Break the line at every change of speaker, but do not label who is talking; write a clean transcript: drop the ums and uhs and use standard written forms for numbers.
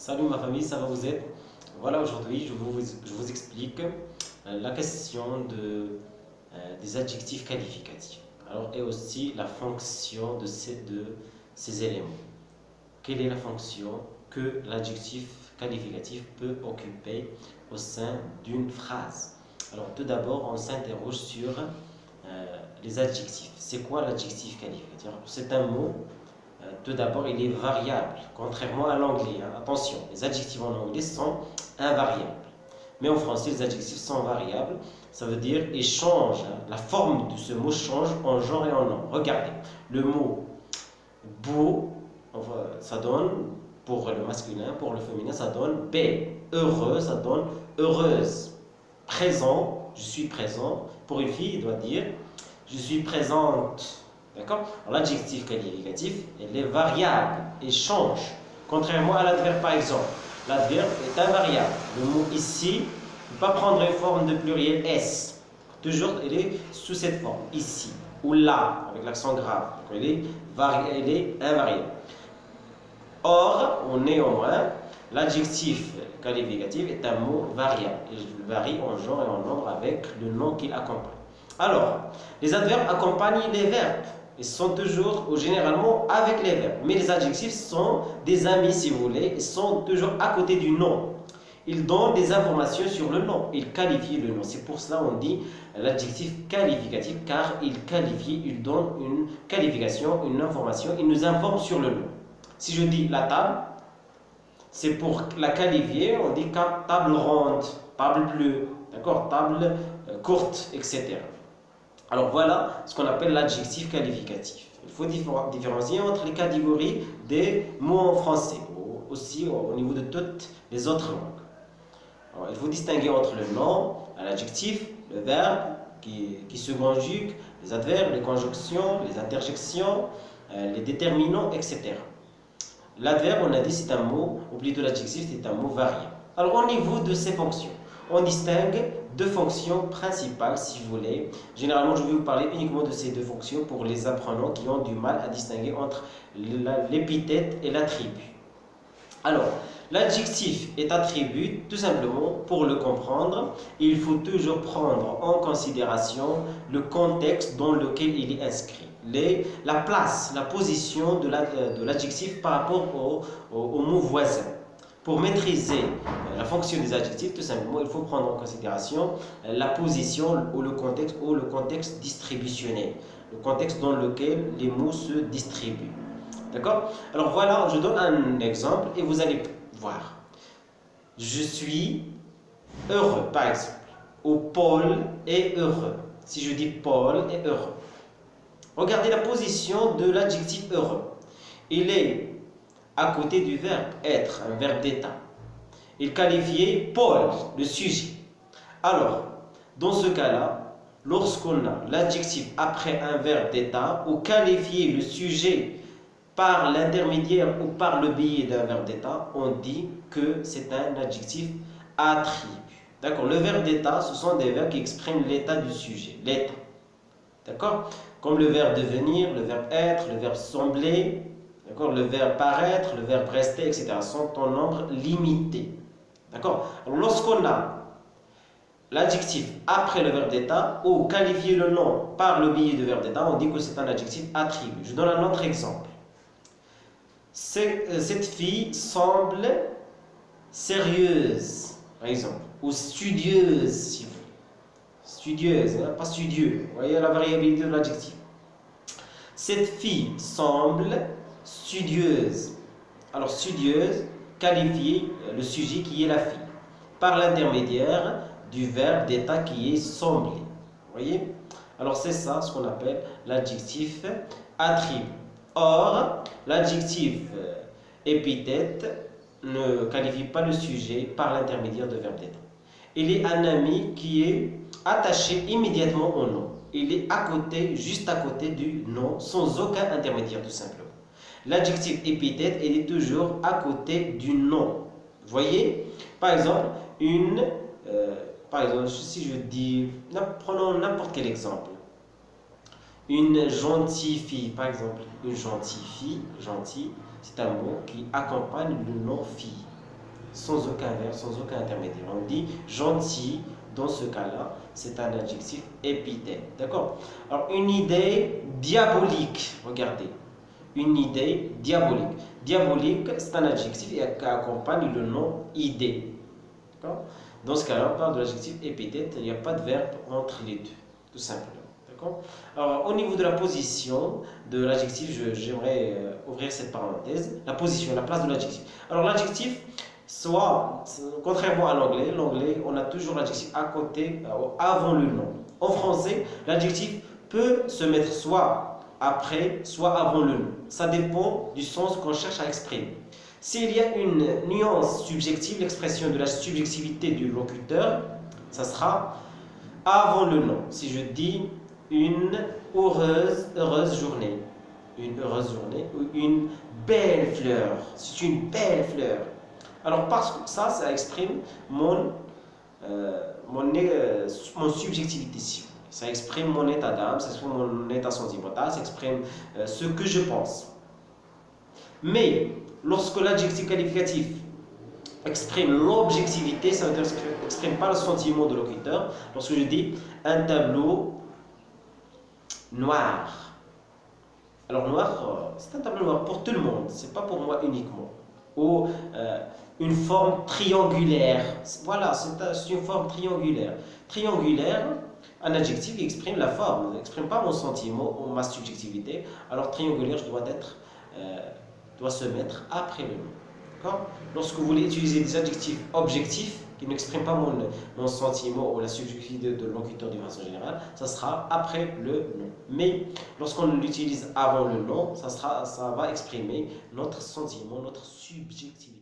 Salut ma famille, ça va vous être? Voilà, aujourd'hui je vous explique la question des adjectifs qualificatifs. Alors, et aussi la fonction de ces éléments. Quelle est la fonction que l'adjectif qualificatif peut occuper au sein d'une phrase? Alors, tout d'abord, on s'interroge sur les adjectifs. C'est quoi l'adjectif qualificatif? C'est un mot. Tout d'abord, il est variable, contrairement à l'anglais. Attention, les adjectifs en anglais sont invariables. Mais en français, les adjectifs sont variables. Ça veut dire qu'ils changent. La forme de ce mot change en genre et en nom. Regardez, le mot beau, ça donne pour le masculin, pour le féminin, ça donne belle. Heureux, ça donne heureuse. Présent, je suis présent. Pour une fille, il doit dire je suis présente. D'accord? L'adjectif qualificatif, il est variable et change. Contrairement à l'adverbe, par exemple. L'adverbe est invariable. Le mot ici ne peut pas prendre une forme de pluriel S. Toujours, il est sous cette forme. Ici ou là, avec l'accent grave. Donc, il est invariable. Or, ou néanmoins, l'adjectif qualificatif est un mot variable. Il varie en genre et en nombre avec le nom qu'il accompagne. Alors, les adverbes accompagnent les verbes. Ils sont toujours ou généralement avec les verbes. Mais les adjectifs sont des amis, si vous voulez. Ils sont toujours à côté du nom. Ils donnent des informations sur le nom. Ils qualifient le nom. C'est pour cela qu'on dit l'adjectif qualificatif, car il qualifie, il donne une qualification, une information. Il nous informe sur le nom. Si je dis la table, c'est pour la qualifier. On dit table ronde, table bleue, d'accord, table courte, etc. Alors voilà ce qu'on appelle l'adjectif qualificatif. Il faut différencier entre les catégories des mots en français, aussi au niveau de toutes les autres langues. Alors, il faut distinguer entre le nom, l'adjectif, le verbe qui se conjugue, les adverbes, les conjonctions, les interjections, les déterminants, etc. L'adverbe, on a dit, c'est un mot, ou plutôt l'adjectif, c'est un mot variable. Alors au niveau de ces fonctions, on distingue deux fonctions principales, si vous voulez. Généralement, je vais vous parler uniquement de ces deux fonctions pour les apprenants qui ont du mal à distinguer entre l'épithète et l'attribut. Alors, l'adjectif est attribut, tout simplement, pour le comprendre, il faut toujours prendre en considération le contexte dans lequel il est inscrit. La place, la position de l'adjectif par rapport au mot voisin. Pour maîtriser la fonction des adjectifs, tout simplement, il faut prendre en considération la position ou le contexte distributionnel, le contexte dans lequel les mots se distribuent. D'accord? Alors voilà, je donne un exemple et vous allez voir. Je suis heureux, par exemple. Ou Paul est heureux. Si je dis Paul est heureux. Regardez la position de l'adjectif heureux. Il est à côté du verbe être, un verbe d'état. Il qualifiait Paul, le sujet. Alors, dans ce cas-là, lorsqu'on a l'adjectif après un verbe d'état ou qualifier le sujet par l'intermédiaire ou par le biais d'un verbe d'état, on dit que c'est un adjectif attribut. D'accord? Le verbe d'état, ce sont des verbes qui expriment l'état du sujet, l'état. D'accord? Comme le verbe devenir, le verbe être, le verbe sembler, le verbe paraître, le verbe rester, etc. sont en nombre limité. D'accord? Lorsqu'on a l'adjectif après le verbe d'état ou qualifier le nom par le biais de verbe d'état, on dit que c'est un adjectif attribut. Je donne un autre exemple. Cette fille semble sérieuse, par exemple, ou studieuse, si vous voulez. Studieuse, hein, pas studieux. Vous voyez la variabilité de l'adjectif. Cette fille semble studieuse. Alors, studieuse qualifie le sujet qui est la fille par l'intermédiaire du verbe d'état qui est sembler. Vous voyez? Alors, c'est ça ce qu'on appelle l'adjectif attribut. Or, l'adjectif épithète ne qualifie pas le sujet par l'intermédiaire de verbe d'état. Il est un ami qui est attaché immédiatement au nom. Il est à côté, juste à côté du nom, sans aucun intermédiaire, tout simplement. L'adjectif épithète, il est toujours à côté du nom. Vous voyez? Par exemple, si je dis, prenons n'importe quel exemple. Une gentille fille, par exemple, une gentille fille, gentil, c'est un mot qui accompagne le nom fille. sans aucun verbe, sans aucun intermédiaire. On dit gentil, dans ce cas-là, c'est un adjectif épithète. D'accord? Alors, une idée diabolique, regardez. Une idée diabolique. Diabolique, c'est un adjectif qui accompagne le nom idée. D'accord? Dans ce cas-là, on parle de l'adjectif épithète, il n'y a pas de verbe entre les deux, tout simplement. D'accord? Alors, au niveau de la position de l'adjectif, j'aimerais ouvrir cette parenthèse. La position, la place de l'adjectif. Alors, l'adjectif, soit, contrairement à l'anglais, on a toujours l'adjectif à côté, avant le nom. En français, l'adjectif peut se mettre soit après, soit avant le nom. Ça dépend du sens qu'on cherche à exprimer. S'il y a une nuance subjective, l'expression de la subjectivité du locuteur, ça sera avant le nom. Si je dis une heureuse journée, une heureuse journée ou une belle fleur, c'est une belle fleur. Alors parce que ça exprime mon subjectivité. Ça exprime mon état d'âme, ça exprime mon état sentimental, ça exprime ce que je pense. Mais lorsque l'adjectif qualificatif exprime l'objectivité, ça n'exprime pas le sentiment de locuteur. Lorsque je dis un tableau noir. Alors noir, c'est un tableau noir pour tout le monde, c'est pas pour moi uniquement. Ou une forme triangulaire. Voilà, c'est une forme triangulaire. Triangulaire, un adjectif qui exprime la forme, n'exprime pas mon sentiment ou ma subjectivité. Alors triangulaire, doit se mettre après le nom. Lorsque vous voulez utiliser des adjectifs objectifs qui n'expriment pas mon sentiment ou la subjectivité de locuteur de façon générale, ça sera après le nom. Mais lorsqu'on l'utilise avant le nom, ça va exprimer notre sentiment, notre subjectivité.